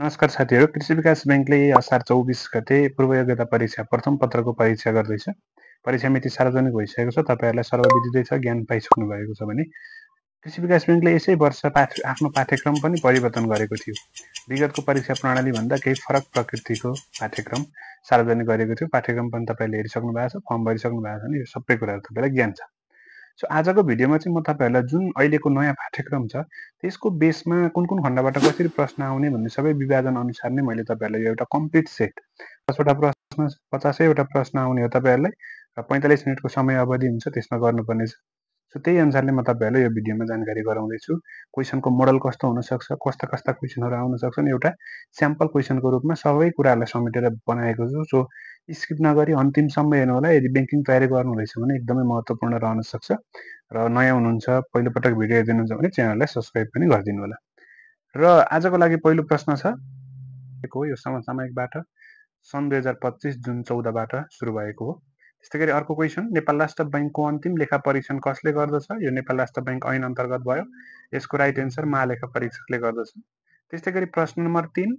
नमस्कार साथीहरू, कृषि विकास ब्याङ्कले असार 24 गते पूर्व योग्यता परीक्षा प्रथम पत्रको परीक्षा गर्दैछ। परीक्षा मिति सार्वजनिक भइसकेको छ। तपाईँहरूलाई सर्वविदितै छ, ज्ञान पाइसक्नु भएको छ भने कृषि विकास ब्याङ्कले यसै वर्ष आफ्नो पाठ्यक्रम पनि परिवर्तन गरेको थियो। विगतको परीक्षा प्रणालीभन्दा केही फरक प्रकृतिको पाठ्यक्रम सार्वजनिक गरेको थियो। पाठ्यक्रम पनि तपाईँले हेरिसक्नु भएको छ, फर्म भरिसक्नु भएको छ भने यो सबै कुराहरू तपाईँलाई ज्ञान छ। सो आजको भिडियोमा चाहिँ म तपाईँहरूलाई जुन अहिलेको नयाँ पाठ्यक्रम छ त्यसको बेसमा कुन कुन खण्डबाट कसरी प्रश्न आउने भन्ने सबै विभाजन अनुसार नै मैले तपाईँहरूलाई एउटा कम्प्लिट सेट 50वटा प्रश्न 50वटा प्रश्न आउने हो तपाईँहरूलाई र 45 मिनटको समय अवधि हुन्छ, त्यसमा गर्नुपर्नेछ। सो त्यही अनुसारले म तपाईँहरूलाई यो भिडियोमा जानकारी गराउँदैछु। क्वेसनको मोडल कस्तो हुनसक्छ, कस्ता कस्ता क्वेसनहरू आउन सक्छन्, एउटा स्याम्पल क्वेसनको रूपमा सबै कुराहरूलाई समेटेर बनाएको छु। सो स्किप नगरी अन्तिमसम्म हेर्नु होला। यदि ब्याङ्किङ तयारी गर्नुहुँदैछ भने एकदमै महत्त्वपूर्ण रहन सक्छ र नयाँ हुनुहुन्छ, पहिलोपटक भिडियो हेरिदिनुहुन्छ भने च्यानललाई सब्सक्राइब पनि गरिदिनु होला। र आजको लागि पहिलो प्रश्न छ यो समसामयिकबाट सन् 2025 जुन 14बाट सुरु भएको हो। त्यस्तै गरी अर्को क्वेसन, नेपाल राष्ट्र बैङ्कको अन्तिम लेखा परीक्षण कसले गर्दछ? यो नेपाल राष्ट्र बैङ्क ऐन अन्तर्गत भयो। यसको राइट एन्सर महालेखा परीक्षकले गर्दछ। त्यस्तै गरी प्रश्न नम्बर 3,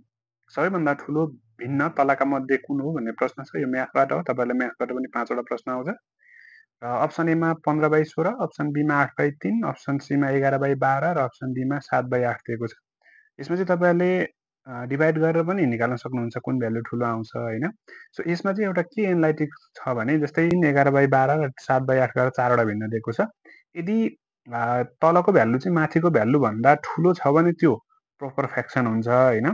सबैभन्दा ठुलो भिन्न तलाका मध्ये कुन हो भन्ने प्रश्न छ। यो म्याथबाट हो, तपाईँहरूलाई म्याथबाट पनि 5वटा प्रश्न आउँछ। अप्सन एमा 15/16, अप्सन बीमा 8/3, अप्सन सीमा 11/12 र अप्सन डीमा 7/8 दिएको छ। यसमा चाहिँ तपाईँहरूले डिभाइड गरेर पनि निकाल्न सक्नुहुन्छ कुन भ्यालु ठुलो आउँछ होइन। सो यसमा चाहिँ एउटा के एनालाइटिक छ भने जस्तै 11/12 र 7/8 गरेर 4वटा भिन्न दिएको छ। यदि तलको भ्यालु चाहिँ माथिको भ्यालु भन्दा ठुलो छ भने त्यो प्रोपर फ्र्याक्सन हुन्छ होइन।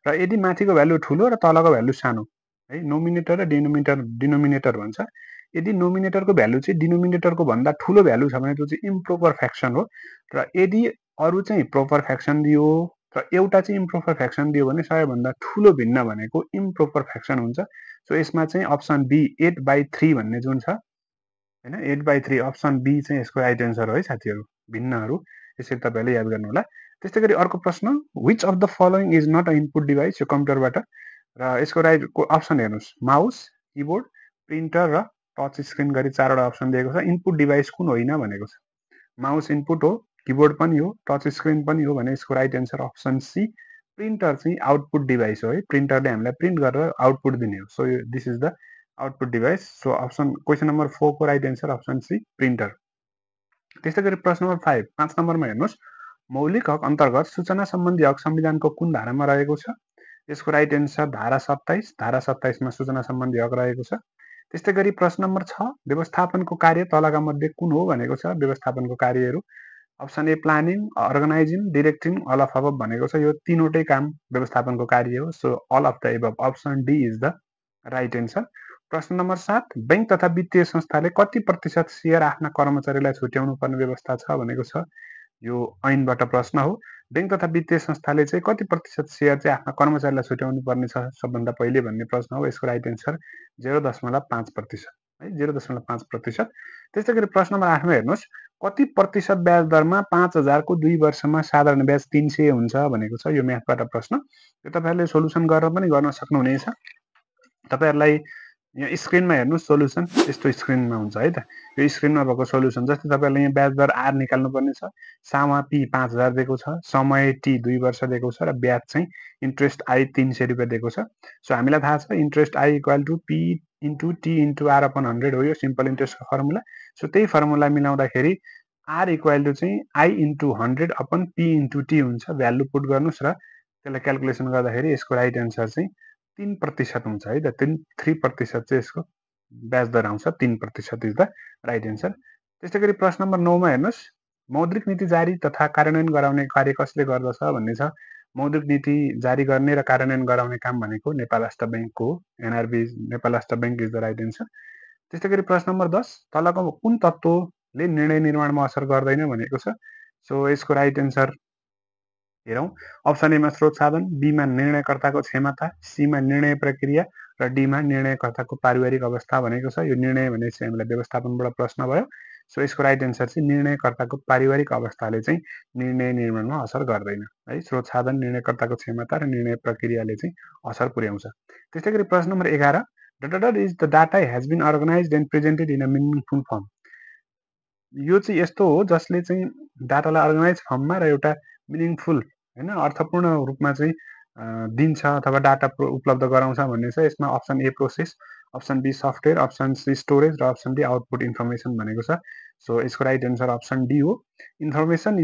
र यदि माथिको भ्यालु ठुलो र तलको भ्यालु सानो है, नोमिनेटर र डिनोमिनेटर भन्छ। यदि नोमिनेटरको भ्यालु चाहिँ डिनोमिनेटरको भन्दा ठुलो भ्यालु छ भने त्यो चाहिँ इम्प्रोपर फ्र्याक्सन हो। र यदि अरू चाहिँ प्रोपर फ्र्याक्सन दियो र एउटा चाहिँ इम्प्रोपर फ्र्याक्सन दियो भने सबैभन्दा ठुलो भिन्न भनेको इम्प्रोपर फ्र्याक्सन हुन्छ। सो यसमा चाहिँ अप्सन बी 8/3 भन्ने जुन छ होइन, 8/3 अप्सन बी चाहिँ यसको राइट एन्सर हो है साथीहरू। भिन्नहरू यसरी तपाईँहरूले याद गर्नु होला। त्यस्तै गरी अर्को प्रश्न, which of the following is not a input device? यो कम्प्युटरबाट र यसको राइट अप्सन हेर्नुहोस्, माउस, किबोर्ड, प्रिन्टर र टच स्क्रिन गरी 4वटा अप्सन दिएको छ। इनपुट डिभाइस कुन होइन भनेको छ। माउस इनपुट हो, किबोर्ड पनि हो, टच स्क्रिन पनि हो भने यसको right answer option C, printer चाहिँ आउटपुट डिभाइस हो है। प्रिन्टरले हामीलाई प्रिन्ट गरेर आउटपुट दिने हो। So this is the output device. So option question number 4 को right answer option C, printer. त्यस्तै गरी प्रश्न नम्बर 5 नम्बरमा हेर्नुहोस्, मौलिक हक अन्तर्गत सूचना सम्बन्धी हक संविधानको कुन धारामा रहेको छ? यसको राइट एन्सर धारा 27। धारा 27मा सूचना सम्बन्धी हक रहेको छ। त्यस्तै गरी प्रश्न नम्बर 6, व्यवस्थापनको कार्य तलका मध्ये कुन हो भनेको छ। व्यवस्थापनको कार्यहरू option A planning, organizing, directing, all of above भनेको छ। यो तीनवटै काम व्यवस्थापनको कार्य हो। So all of the above, option D is the right answer. प्रश्न नम्बर 7, बैंक तथा वित्तीय संस्थाले कति प्रतिशत सेयर आफ्ना कर्मचारीलाई छुट्याउनु पर्ने व्यवस्था छ भनेको छ। यो ऐनबाट प्रश्न हो। बैंक तथा वित्तीय संस्थाले चाहिँ कति प्रतिशत सेयर चाहिँ आफ्ना कर्मचारीलाई छुट्याउनु पर्ने छ सबभन्दा पहिले भन्ने प्रश्न हो। यसको राइट एन्सर 0.5% है, 0.5%। त्यस्तै गरी प्रश्न नम्बर 8मा हेर्नुहोस्, कति प्रतिशत ब्याज दरमा 5,000 को 2 वर्षमा साधारण ब्याज 300 हुन्छ भनेको छ। यो म्याथबाट प्रश्न। यो तपाईँहरूले सोलुसन गरेर पनि गर्न सक्नुहुनेछ। तपाईँहरूलाई यहाँ स्क्रिनमा हेर्नुहोस्, सोलुसन यस्तो स्क्रिनमा हुन्छ है त। यो स्क्रिनमा भएको सोलुसन जस्तै तपाईँहरूले यहाँ ब्याज दर आर निकाल्नुपर्ने छ। सामा पी 5,000 दिएको छ, समय टी 2 वर्ष दिएको छ र ब्याज चाहिँ इन्ट्रेस्ट आई 300 रुपियाँ दिएको छ। सो हामीलाई थाहा छ interest I equal to P into T into R upon 100 हो। यो सिम्पल इन्ट्रेस्टको फर्मुला। सो त्यही फर्मुला मिलाउँदाखेरि आर इक्वल टु चाहिँ I into 100 upon P into T हुन्छ। भ्यालु पुट गर्नुहोस् र त्यसलाई क्यालकुलेसन गर्दाखेरि यसको राइट एन्सर चाहिँ 3% हुन्छ है त। 3% चाहिँ यसको ब्याज दर आउँछ। 3% इज द राइट एन्सर। त्यस्तै गरी प्रश्न नम्बर 9मा हेर्नुहोस्, मौद्रिक नीति जारी तथा कार्यान्वयन गराउने कार्य कसले गर्दछ भन्ने छ। मौद्रिक नीति जारी गर्ने र कार्यान्वयन गराउने काम भनेको नेपाल राष्ट्र बैङ्कको हो। एनआरबी नेपाल राष्ट्र bank is the right answer. त्यस्तै गरी प्रश्न नम्बर 10, तलको कुन तत्त्वले निर्णय निर्माणमा असर गर्दैन भनेको छ। सो यसको राइट एन्सर हेरौँ, अप्सन एमा स्रोत साधन, बीमा निर्णयकर्ताको क्षमता, सीमा निर्णय प्रक्रिया र डीमा निर्णयकर्ताको पारिवारिक अवस्था भनेको छ। यो निर्णय भने चाहिँ हामीलाई व्यवस्थापनबाट प्रश्न भयो। सो यसको राइट एन्सर चाहिँ निर्णयकर्ताको पारिवारिक अवस्थाले चाहिँ निर्णय निर्माणमा असर गर्दैन है। स्रोत साधन, निर्णयकर्ताको क्षमता र निर्णय प्रक्रियाले चाहिँ असर पुर्याउँछ। त्यस्तै गरी प्रश्न number 11, is the data has been organized and presented in a meaningful form. यो चाहिँ यस्तो हो जसले चाहिँ डाटालाई अर्गनाइज फर्ममा र एउटा मिनिङफुल होइन अर्थपूर्ण रूपमा चाहिँ दिन्छ अथवा डाटा उपलब्ध गराउँछ भन्ने छ। यसमा option A process, option B software, option C storage र अप्सन डी आउटपुट इन्फर्मेसन भनेको छ। सो यसको राइट एन्सर अप्सन डी हो। Information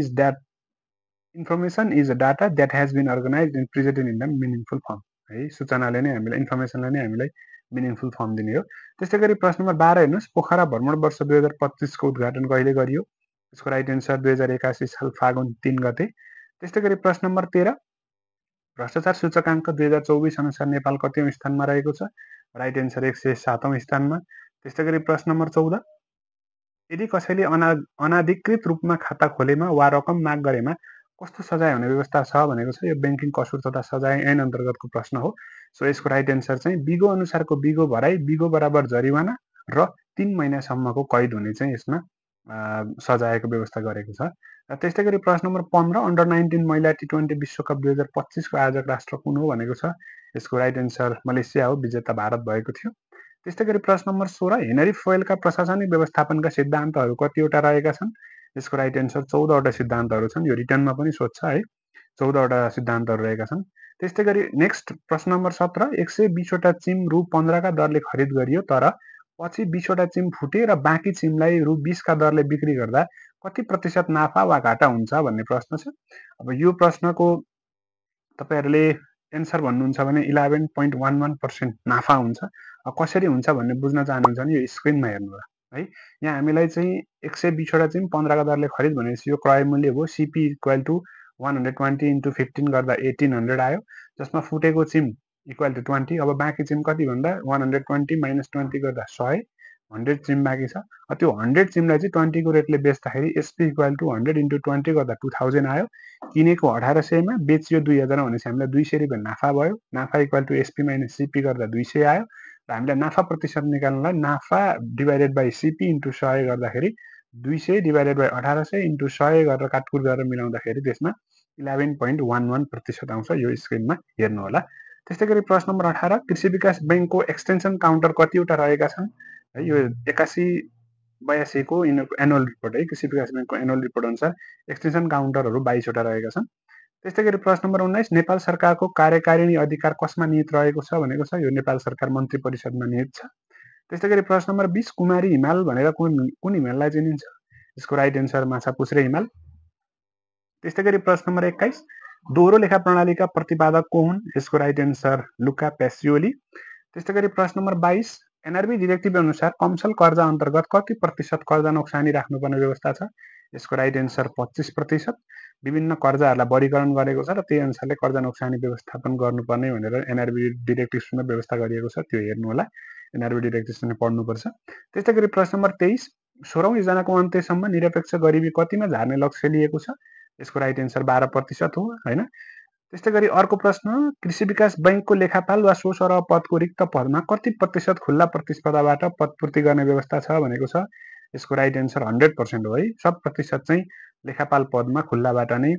is a data that has been organised and presented in the meaningful form. है, सूचनाले नै हामीलाई इन्फर्मेसनलाई नै हामीलाई मिनिङफुल फर्म दिने हो। त्यस्तै गरी प्रश्न नम्बर 12 हेर्नुहोस्, पोखरा भ्रमण वर्ष 2025 को उद्घाटन कहिले गरियो? यसको राइट एन्सर 2081 साल फागुन 3 गते। त्यस्तै गरी प्रश्न नम्बर 13, भ्रष्टाचार सूचकाङ्क 2024 अनुसार नेपाल कतिौं स्थानमा रहेको छ? राइट एन्सर 107औं स्थानमा। त्यस्तै गरी प्रश्न नम्बर 14, यदि कसैले अनाधिकृत रूपमा खाता खोलेमा वा रकम माग गरेमा कस्तो सजाय हुने व्यवस्था छ भनेको छ। यो ब्याङ्किङ कसुर तथा सजाय ऐन अन्तर्गतको प्रश्न हो। सो यसको राइट एन्सर चाहिँ बिगो अनुसारको बिगो भराई, बिगो बराबर जरिवाना र 3 महिनासम्मको कैद हुने चाहिँ यसमा सजायको व्यवस्था गरेको छ। र त्यस्तै गरी प्रश्न नम्बर 15, अन्डर 19 महिला टी20 विश्वकप 2025 को आयोजक राष्ट्र कुन हो भनेको छ। यसको राइट एन्सर मलेसिया हो, विजेता भारत भएको थियो। त्यस्तै गरी प्रश्न नम्बर 16, हेनरी फोयलका प्रशासनिक व्यवस्थापनका सिद्धान्तहरू कतिवटा रहेका छन्? यसको राइट एन्सर 14वटा सिद्धान्तहरू छन्। यो रिटर्नमा पनि सोध्छ है, 14वटा सिद्धान्तहरू रहेका छन्। त्यस्तै गरी नेक्स्ट प्रश्न नम्बर 17, 120वटा चिम रु 15 का दरले खरिद गरियो, तर पछि 20वटा चिम फुटे र बाँकी चिमलाई रु 20 का दरले बिक्री गर्दा कति प्रतिशत नाफा वा घाटा हुन्छ भन्ने प्रश्न छ। अब यो प्रश्नको तपाईहरुले एन्सर भन्नुहुन्छ भने 11.11% नाफा हुन्छ। कसरी हुन्छ भन्ने बुझ्न चाहनुहुन्छ भने यो स्क्रिनमा हेर्नु होला है। यहाँ हामीलाई चाहिँ 120 वटा चिम 15 का दरले खरिद भनेपछि यो क्रय मूल्य हो। CP इक्वल टु 120 × 15 गर्दा 1800 आयो, जसमा फुटेको चिम इक्वल टु 20। अब बाँकी चिम कति भन्दा 120 - 20 गर्दा 100, 100 चिम बाँकी छ। त्यो 100 चिमलाई चाहिँ 20 को रेटले बेच्दाखेरि SP इक्वल टु 100 × 20 गर्दा 2000 आयो। किनेको 1800 मा, बेचियो 2000 भनेपछि हामीलाई 200 रुपैयाँ नाफा भयो। नाफा इक्वल टु SP - CP गर्दा 200 आयो। र हामीलाई नाफा प्रतिशत निकाल्नलाई नाफा डिभाइडेड बाइ CP × 100 गर्दाखेरि 200 डिभाइडेड बाइ 1800 × 100 गरेर काटकुट गरेर मिलाउँदाखेरि त्यसमा 11.11% आउँछ। यो स्क्रिनमा हेर्नु होला। त्यस्तै गरी प्रश्न नम्बर 18, कृषि विकास बैंकको एक्सटेन्सन काउन्टर कतिवटा रहेका छन्? है, यो 81-82 को एनुअल रिपोर्ट है, कृषि विकास बैंकको एनुअल रिपोर्ट अनुसार एक्सटेन्सन काउन्टरहरू 22वटा रहेका छन्। त्यस्तै गरी प्रश्न नम्बर 19, नेपाल सरकारको कार्यकारिणी अधिकार कसमा निहित रहेको छ भनेको छ। यो नेपाल सरकार मन्त्री परिषदमा निहित छ। त्यस्तै गरी प्रश्न नम्बर 20, कुमारी हिमाल भनेर कुन हिमाललाई चिनिन्छ? यसको राइट एन्सर माछापुच्छ्रे हिमाल। त्यस्तै गरी प्रश्न नम्बर 21, दोहोरो लेखा प्रणालीका प्रतिपादक को हुन्? यसको राइट एन्सर लुका पेसियोली। त्यस्तै गरी प्रश्न नम्बर 22, NRB डिरेक्टिभ अनुसार कमसल कर्जा अन्तर्गत कति प्रतिशत कर्जा नोक्सानी राख्नुपर्ने व्यवस्था छ? यसको राइट एन्सर 25%। विभिन्न कर्जाहरूलाई वर्गीकरण गरेको छ र त्यही अनुसारले कर्जा नोक्सानी व्यवस्थापन गर्नुपर्ने भनेर NRB डिरेक्टिभमा व्यवस्था गरिएको छ। त्यो हेर्नु होला, NRB डिरेक्टिभ पढ्नुपर्छ। त्यस्तै गरी प्रश्न नम्बर 23, 16औं योजनाको अन्त्यसम्म निरपेक्ष गरिबी कतिमा झार्ने लक्ष्य लिएको छ? यसको राइट एन्सर 12% हो हैन। त्यस्तै गरी अर्को प्रश्न, कृषि विकास बैंकको लेखापाल वा सो सरह पदको रिक्त पदमा कति प्रतिशत खुल्ला प्रतिस्पर्धाबाट पदपूर्ति गर्ने व्यवस्था छ भनेको छ? यसको राइट एन्सर 100% हो है। 100% चाहिँ लेखापाल पदमा खुल्लाबाट नै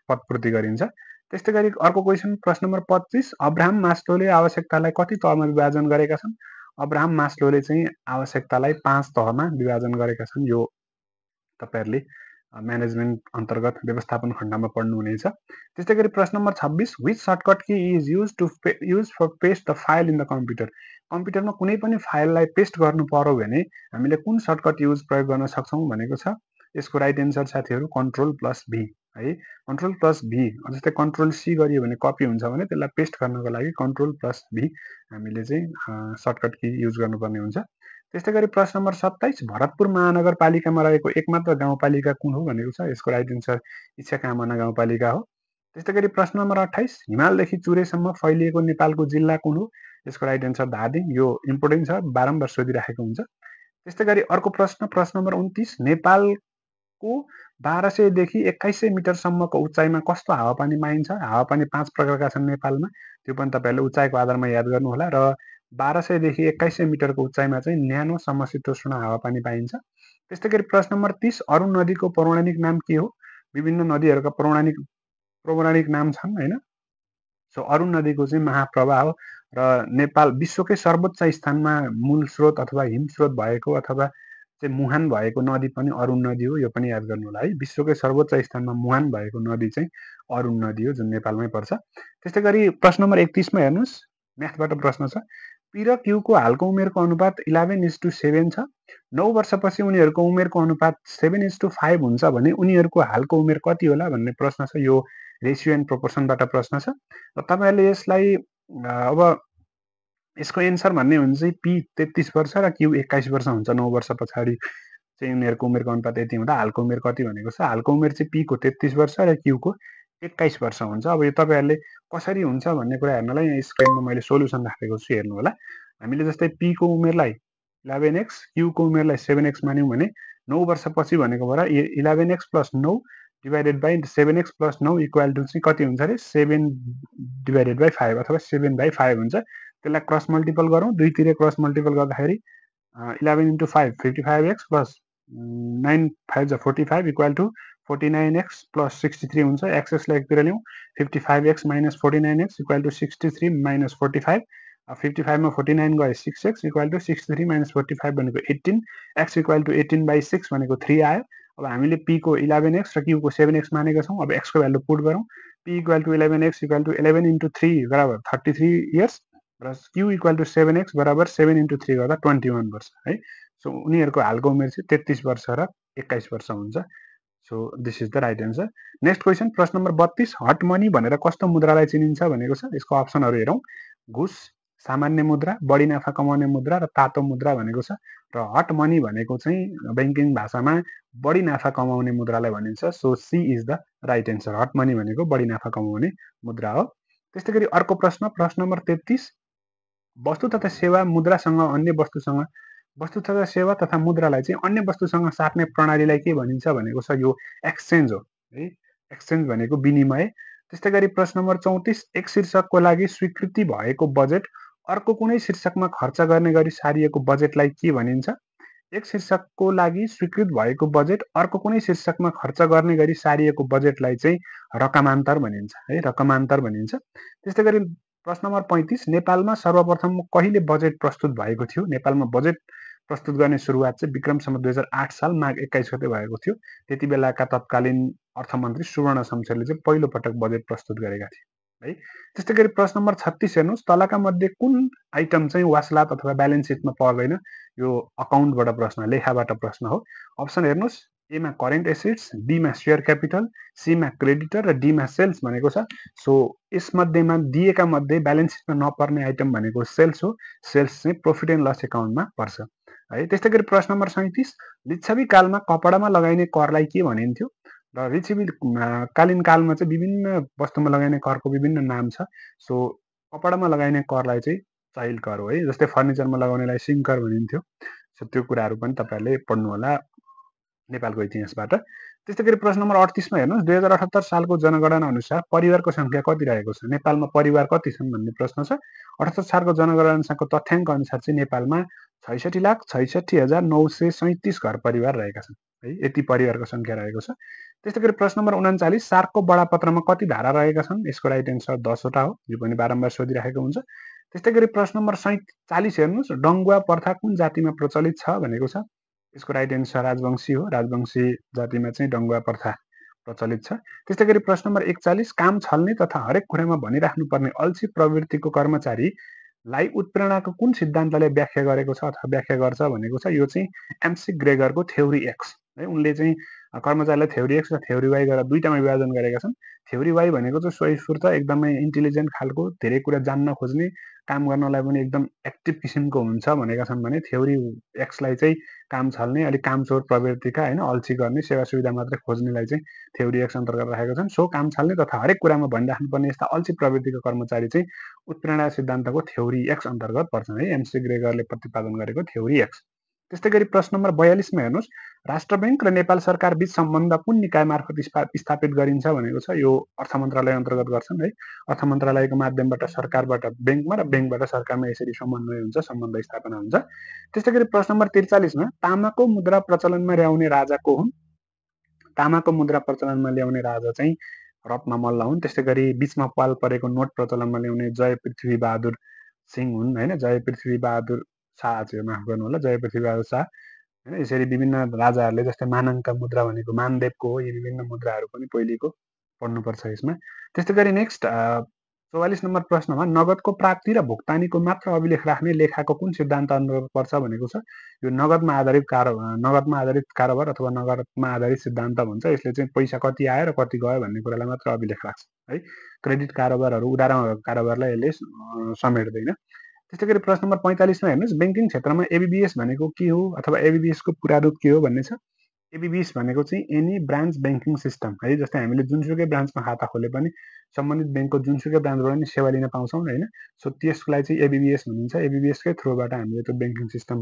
पदपूर्ति गरिन्छ। त्यस्तै गरी अर्को क्वेशन, प्रश्न नम्बर 25, अब्राहम मास्लोले आवश्यकतालाई कति तहमा विभाजन गरेका छन्? अब्राहम मास्लोले चाहिँ आवश्यकतालाई 5 तहमा विभाजन गरेका छन्। यो तपाईहरुले म्यानेजमेन्ट अन्तर्गत व्यवस्थापन खण्डमा पढ्नुहुनेछ। त्यस्तै गरी प्रश्न number 26, which shortcut key is use for paste the file in the computer? कम्प्युटरमा कुनै पनि फाइललाई पेस्ट गर्नु पर्यो भने हामीले कुन सर्टकट प्रयोग गर्न सक्छौं भनेको छ। यसको राइट एन्सर साथीहरु Ctrl+V है। Ctrl+V, जस्तै Ctrl+C गरियो भने कपी हुन्छ भने त्यसलाई पेस्ट गर्नको लागि Ctrl+V हामीले चाहिँ सर्टकट की युज गर्नुपर्ने हुन्छ। त्यस्तै गरी प्रश्न नम्बर 27, भरतपुर महानगरपालिकामा रहेको एकमात्र गाउँपालिका कुन हो भनेको छ? यसको राइट एन्सर इच्छाकामना गाउँपालिका हो। त्यस्तै गरी प्रश्न नम्बर 28, हिमालदेखि चुरेसम्म फैलिएको नेपालको जिल्ला कुन हो? यसको राइट एन्सर धादिङ। यो इम्पोर्टेन्ट छ, बारम्बार सोधिराखेको हुन्छ। त्यस्तै गरी अर्को प्रश्न नम्बर 29, नेपालको 1200 देखि 2100 मिटरसम्मको उचाइमा कस्तो हावापानी पाइन्छ? हावापानी 5 प्रकारका छन् नेपालमा, त्यो पनि तपाईहरुले उचाइको आधारमा याद गर्नु होला। र 1200 देखि 2100 मिटरको उचाइमा चाहिँ न्यानो समशीतोष्ण हावापानी पाइन्छ। त्यस्तै गरी प्रश्न नम्बर 30, अरुण नदीको पौराणिक नाम के हो? विभिन्न नदीहरुका पौराणिक नाम छन् हैन। सो अरुण नदीको चाहिँ महाप्रवाह हो र नेपाल विश्वकै सर्वोच्च स्थानमा मूल स्रोत अथवा हिम स्रोत भएको अथवा चाहिँ मुहान भएको नदी पनि अरुण नदी हो। यो पनि याद गर्नु होला है। विश्वकै सर्वोच्च स्थानमा मुहान भएको नदी चाहिँ अरुण नदी हो, जुन नेपालमै पर्छ। त्यस्तै गरी प्रश्न नम्बर 31 मा हेर्नुस्, म्याथबाट प्रश्न छ। पी र क्यू को हालको उमेरको अनुपात 11:7 छ। 9 वर्षपछि उनीहरूको उमेरको अनुपात 7:5 हुन्छ भने उनीहरूको हालको उमेर कति होला भन्ने प्रश्न छ। यो रेसियो एन्ड प्रोपोर्सनबाट प्रश्न छ र तपाईँहरूले यसलाई अब यसको एन्सर भन्ने हुन्छ चाहिँ पी 33 वर्ष र क्यू 21 वर्ष हुन्छ। 9 वर्ष पछाडि चाहिँ उनीहरूको उमेरको अनुपात यति हुँदा हालको उमेर कति भनेको छ। हालको उमेर चाहिँ पी को 33 वर्ष र क्यू को 21 वर्ष हुन्छ। अब यो तपाईँहरूले कसरी हुन्छ भन्ने कुरा हेर्नलाई यहाँ स्क्रिनमा मैले सोल्युसन राखेको छु, हेर्नु होला। हामीले जस्तै पी को उमेरलाई 11x, क्यू को उमेरलाई 7x मान्यौँ भने 9 वर्षपछि भनेको भएर 11x + 9 divided by 7x + 9 equal to चाहिँ कति हुन्छ अरे 7/5 अथवा 7/5 हुन्छ। त्यसलाई क्रस मल्टिपल गरौँ, दुईतिर क्रस मल्टिपल गर्दाखेरि 11 × 5 55x + 9 5 45 इक्वल टु 49x + 63 हुन्छ। एक्सलाई एकतिर ल्याउँ, 55x - 49x इक्वल टु 63 - 45। 55 मा 49 गए 6x इक्वल टु 63 - 45 भनेको 18, x इक्वल टु 18/6 भनेको 3 आयो। अब हामीले p को 11x र q को 7x मानेका छौँ। अब x को भ्यालु पुट गरौँ, p equal to 11x equal to 11 × 3 बराबर 33 इयर्स र q इक्वल टु 7x बराबर 7 × 3 गर्दा 21 वर्ष है। सो उनीहरूको हालको उमेर चाहिँ 33 वर्ष र 21 वर्ष हुन्छ। So this is the right answer. Next question, प्रश्न नम्बर 32, हट मनी भनेर कस्तो मुद्रालाई चिनिन्छ भनेको छ। यसको अप्सनहरू हेरौँ, घुस, सामान्य मुद्रा, बढी नाफा कमाउने मुद्रा र तातो मुद्रा भनेको छ। र हट मनी भनेको चाहिँ ब्याङ्किङ भाषामा बढी नाफा कमाउने मुद्रालाई भनिन्छ। So C is the right answer. Hot money भनेको बढी नाफा कमाउने मुद्रा हो। त्यस्तै गरी अर्को प्रश्न, प्रश्न नम्बर 33, वस्तु तथा सेवा मुद्रासँग अन्य वस्तुसँग, वस्तु तथा सेवा तथा मुद्रालाई चाहिँ अन्य वस्तुसँग साट्ने प्रणालीलाई के भनिन्छ भनेको छ। यो एक्सचेन्ज हो है, एक्सचेन्ज भनेको विनिमय। त्यस्तै गरी प्रश्न नम्बर 34, एक शीर्षकको लागि स्वीकृति भएको बजेट अर्को कुनै शीर्षकमा खर्च गर्ने गरी सारिएको बजेटलाई के भनिन्छ। एक शीर्षकको लागि स्वीकृत भएको बजेट अर्को कुनै शीर्षकमा खर्च गर्ने गरी सारिएको बजेटलाई चाहिँ रकमान्तर भनिन्छ है, रकमान्तर भनिन्छ। त्यस्तै गरी प्रश्न नम्बर 35, नेपालमा सर्वप्रथम कहिले बजेट प्रस्तुत भएको थियो। नेपालमा बजेट प्रस्तुत गर्ने सुरुवात चाहिँ विक्रम सम्वत 2008 साल माघ 21 गते भएको थियो। त्यति बेलाका तत्कालीन अर्थमन्त्री सुवर्ण शमशेरले चाहिँ पहिलो पटक बजेट प्रस्तुत गरेका थिए है। त्यस्तै गरी प्रश्न नम्बर 36 हेर्नुहोस्, तलका मध्ये कुन आइटम चाहिँ वास्लात अथवा ब्यालेन्स सिटमा पर्दैन। यो अकाउन्टबाट प्रश्न, लेखाबाट प्रश्न हो। अप्सन हेर्नुहोस्, एमा करेन्ट एसेट्स, बीमा सेयर क्यापिटल, सीमा क्रेडिटर र डीमा सेल्स भनेको छ। सो यसमध्येमा दिएका मध्ये ब्यालेन्स सिटमा नपर्ने आइटम भनेको सेल्स हो। सेल्स चाहिँ प्रफिट एन्ड लस एकाउन्टमा पर्छ है। त्यस्तै गरी प्रश्न नम्बर 37, लिच्छवी कालमा कपडामा लगाइने करलाई के भनिन्थ्यो। र लिच्छवी कालीन कालमा चाहिँ विभिन्न वस्तुमा लगाइने करको विभिन्न नाम छ। सो कपडामा लगाइने करलाई चाहिँ चाइल्ड कर हो है। जस्तै फर्निचरमा लगाउनेलाई सिङ्कर भनिन्थ्यो। सो त्यो कुराहरू पनि तपाईँहरूले पढ्नु होला नेपालको इतिहासबाट। त्यस्तै गरी प्रश्न नम्बर 38 मा हेर्नुहोस्, 2078 सालको जनगणना अनुसार परिवारको सङ्ख्या कति रहेको छ। नेपालमा परिवार कति छन् भन्ने प्रश्न छ। 78 सालको जनगणना अनुसारको तथ्याङ्क अनुसार चाहिँ नेपालमा 66,66,937 घर परिवार रहेका छन् है। यति परिवारको सङ्ख्या रहेको छ। त्यस्तै गरी प्रश्न नम्बर 39, सार्कको बडापत्रमा कति धारा रहेका छन्। यसको राइट एन्सर 10 वटा हो। यो पनि बारम्बार सोधिराखेको हुन्छ। त्यस्तै गरी प्रश्न नम्बर 40 हेर्नुहोस्, डङ्गुवा प्रथा कुन जातिमा प्रचलित छ भनेको छ। यसको राइट एन्सर राजवंशी हो। राजवंशी जातिमा चाहिँ डङ्गुवा प्रथा प्रचलित छ। त्यस्तै गरी प्रश्न नम्बर 41, काम छल्ने तथा हरेक कुरामा भनिराख्नुपर्ने अल्छी प्रवृत्तिको कर्मचारीलाई उत्प्रेरणाको कुन सिद्धान्तले व्याख्या गरेको छ अथवा व्याख्या गर्छ भनेको छ। यो चाहिँ एमसी ग्रेगरको थ्योरी एक्स है। उनले चाहिँ कर्मचारीलाई थ्योरी एक्स र थ्योरी वाइ गरेर दुईटामा विभाजन गरेका छन्। थ्योरी वाइ भनेको चाहिँ स्वयस्फूर्त, एकदमै इन्टेलिजेन्ट खालको, धेरै कुरा जान्न खोज्ने, काम गर्नलाई पनि एकदम एक्टिभ किसिमको हुन्छ भनेका छन् भने थ्योरी एक्सलाई चाहिँ काम छल्ने, अलिक कामचोर प्रवृत्तिका होइन, अल्छी गर्ने, सेवा सुविधा मात्रै खोज्नेलाई चाहिँ थ्योरी एक्स अन्तर्गत राखेका छन्। सो काम छल्ने तथा हरेक कुरामा भनिराख्नुपर्ने यस्ता अल्छी प्रवृत्तिको कर्मचारी चाहिँ उत्प्रेरणा सिद्धान्तको थ्योरी एक्स अन्तर्गत पर्छन् है। एमसी ग्रेगरले प्रतिपादन गरेको थ्योरी एक्स। त्यस्तै गरी प्रश्न नम्बर 42 मा हेर्नुहोस्, राष्ट्र ब्याङ्क र नेपाल सरकार बीच सम्बन्ध कुन निकाय मार्फत स्थापित गरिन्छ भनेको छ। यो अर्थ मन्त्रालय अन्तर्गत गर्छन् है। अर्थ मन्त्रालयको माध्यमबाट सरकारबाट ब्याङ्कमा र ब्याङ्कबाट सरकारमा यसरी समन्वय हुन्छ, सम्बन्ध स्थापना हुन्छ। त्यस्तै गरी प्रश्न नम्बर 43 मा तामाको मुद्रा प्रचलनमा ल्याउने राजा को हुन्। तामाको मुद्रा प्रचलनमा ल्याउने राजा चाहिँ रत्न मल्ल हुन्। त्यस्तै गरी बीचमा पाल परेको नोट प्रचलनमा ल्याउने जय पृथ्वी बहादुर सिंह हुन् होइन। जय पृथ्वी बहादुर शाह चाहिँ, माफ गर्नु होला, जय पृथ्वी बहादुर शाह होइन। यसरी विभिन्न राजाहरूले, जस्तै मानङका मुद्रा भनेको मानदेवको हो। यी विभिन्न मुद्राहरू पनि पहिलेको पढ्नुपर्छ यसमा। त्यस्तै गरी नेक्स्ट 44 नम्बर प्रश्नमा नगदको प्राप्ति र भुक्तानीको मात्र अभिलेख राख्ने लेखाको कुन सिद्धान्त अन्तर्गत पर्छ भनेको छ। यो नगदमा आधारित कारोबार अथवा नगदमा आधारित सिद्धान्त भन्छ। यसले चाहिँ पैसा कति आयो र कति गयो भन्ने कुरालाई मात्र अभिलेख राख्छ है। क्रेडिट कारोबारहरू उधारमा भएको कारोबारलाई यसले समेट्दैन। त्यस्तै गरी प्रश्न नम्बर 45मा हेर्नुहोस्, ब्याङ्किङ क्षेत्रमा एबिबिएस भनेको के हो अथवा एबिबिएसको पुरा रूप के हो भन्ने छ। एबिबिएस भनेको चाहिँ एनी ब्रान्च ब्याङ्किङ सिस्टम है। जस्तै हामीले जुनसुकै ब्रान्चमा खाता खोले पनि सम्बन्धित ब्याङ्कको जुनसुकै ब्रान्चबाट नि सेवा लिन पाउँछौँ होइन। सो त्यसलाई चाहिँ एबिबिएस भनिन्छ। एबिबिएसकै थ्रुबाट हामीले त्यो ब्याङ्किङ सिस्टम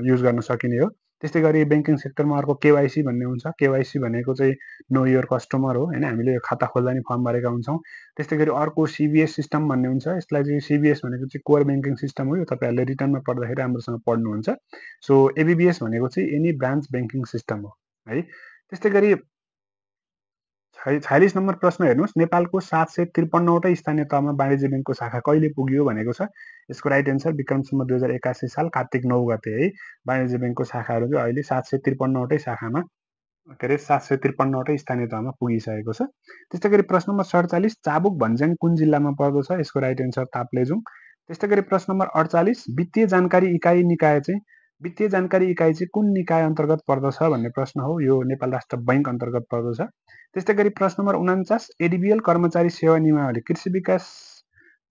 युज गर्न सकिने हो। त्यस्तै गरी ब्याङ्किङ सेक्टरमा अर्को केवाइसी भन्ने हुन्छ। केवाइसी भनेको चाहिँ नो योर कस्टमर हो होइन। हामीले खाता खोल्दा नि फर्म भरेका हुन्छौँ। त्यस्तै गरी अर्को सिबिएस सिस्टम भन्ने हुन्छ। यसलाई चाहिँ सिबिएस भनेको चाहिँ कोर ब्याङ्किङ सिस्टम हो। यो तपाईँहरूले रिटर्नमा पढ्दाखेरि राम्रोसँग पढ्नुहुन्छ। सो एबिबिएस भनेको चाहिँ एनी ब्रान्च ब्याङ्किङ सिस्टम हो है। त्यस्तै गरी 46 नम्बर प्रश्न हेर्नुहोस्, नेपालको 753वटै स्थानीय तहमा वाणिज्य ब्याङ्कको शाखा कहिले पुग्यो भनेको छ। यसको राइट एन्सर विक्रम सम्वत 2081 साल कार्तिक 9 गते है। वाणिज्य ब्याङ्कको शाखाहरू चाहिँ अहिले 753वटै शाखामा के अरे 753वटै स्थानीय तहमा पुगिसकेको छ। त्यस्तै गरी प्रश्न नम्बर 47, चाबुक भन्ज्याङ कुन जिल्लामा पर्दछ। यसको राइट एन्सर ताप्लेजुङ। त्यस्तै गरी प्रश्न नम्बर 48, वित्तीय जानकारी इकाइ चाहिँ कुन निकाय अन्तर्गत पर्दछ भन्ने प्रश्न हो। यो नेपाल राष्ट्र बैङ्क अन्तर्गत पर्दछ। त्यस्तै गरी प्रश्न नम्बर 49, एडिबिएल कर्मचारी सेवा नियमावली कृषि विकास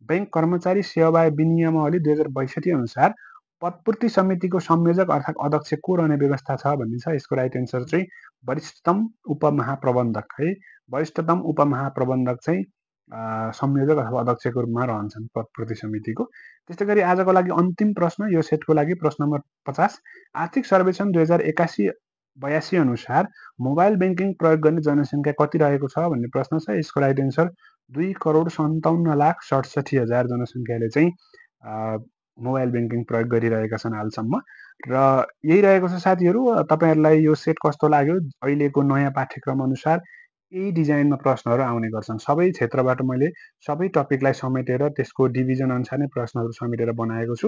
बैङ्क कर्मचारी सेवा विनियमावली 2062 अनुसार पदपूर्ति समितिको संयोजक अर्थात् अध्यक्ष को रहने व्यवस्था छ भन्ने छ। यसको राइट एन्सर चाहिँ वरिष्ठतम उपमहाप्रबन्धक है। वरिष्ठतम उपमहाप्रबन्धक चाहिँ संयोजक अथवा अध्यक्षको रूपमा रहन्छन् पदपूर्ति समितिको। त्यस्तै गरी आजको लागि अन्तिम प्रश्न यो सेटको लागि प्रश्न नम्बर 50, आर्थिक सर्वेक्षण 2081-82 अनुसार मोबाइल ब्याङ्किङ प्रयोग गर्ने जनसङ्ख्या कति रहेको छ भन्ने प्रश्न छ। यसको राइट एन्सर 2,57,67,000 जनसङ्ख्याले चाहिँ मोबाइल ब्याङ्किङ प्रयोग गरिरहेका छन् हालसम्म। र यही रहेको छ साथीहरू। तपाईँहरूलाई यो सेट कस्तो लाग्यो? अहिलेको नयाँ पाठ्यक्रम अनुसार यही डिजाइनमा प्रश्नहरू आउने गर्छन्। सबै क्षेत्रबाट मैले सबै टपिकलाई समेटेर त्यसको डिभिजन अनुसार नै प्रश्नहरू समेटेर बनाएको छु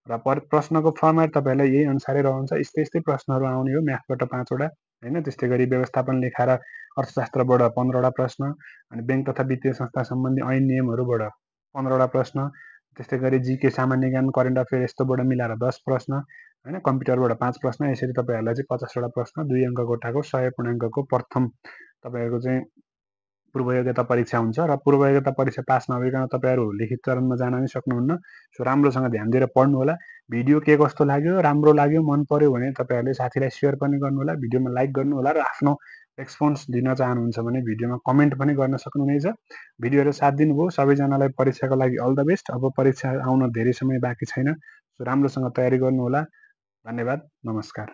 र प्रश्नको फर्मेट तपाईँहरूलाई यही अनुसारै रहन्छ। यस्तै प्रश्नहरू आउने हो। म्याथबाट 5वटा होइन। त्यस्तै गरी व्यवस्थापन लेखा र अर्थशास्त्रबाट 15वटा प्रश्न, अनि ब्याङ्क तथा वित्तीय संस्था सम्बन्धी ऐन नियमहरूबाट 15वटा प्रश्न, त्यस्तै गरी जिके सामान्य ज्ञान करेन्ट अफेयर यस्तोबाट मिलाएर 10 प्रश्न होइन। कम्प्युटरबाट 5 प्रश्न। यसरी तपाईँहरूलाई चाहिँ 50वटा प्रश्न 2 अङ्क कोठाको 100 पूर्णाङ्कको प्रथम तपाईँहरूको चाहिँ पूर्व योग्यता परीक्षा हुन्छ र पूर्व योग्यता परीक्षा पास नभइकन तपाईँहरू लिखित चरणमा जान पनि सक्नुहुन्न। सो राम्रोसँग ध्यान दिएर पढ्नु होला। भिडियो के कस्तो लाग्यो, राम्रो लाग्यो, मन पर्यो भने तपाईँहरूले साथीलाई सेयर पनि गर्नु होला, भिडियोमा लाइक गर्नु होला र आफ्नो रेस्पोन्स दिन चाहनुहुन्छ भने भिडियोमा कमेन्ट पनि गर्न सक्नुहुनेछ। भिडियोहरू साथ दिनुभयो। सबैजनालाई परीक्षाको लागि अल द बेस्ट। अब परीक्षा आउन धेरै समय बाँकी छैन। सो राम्रोसँग तयारी गर्नु होला। धन्यवाद। नमस्कार।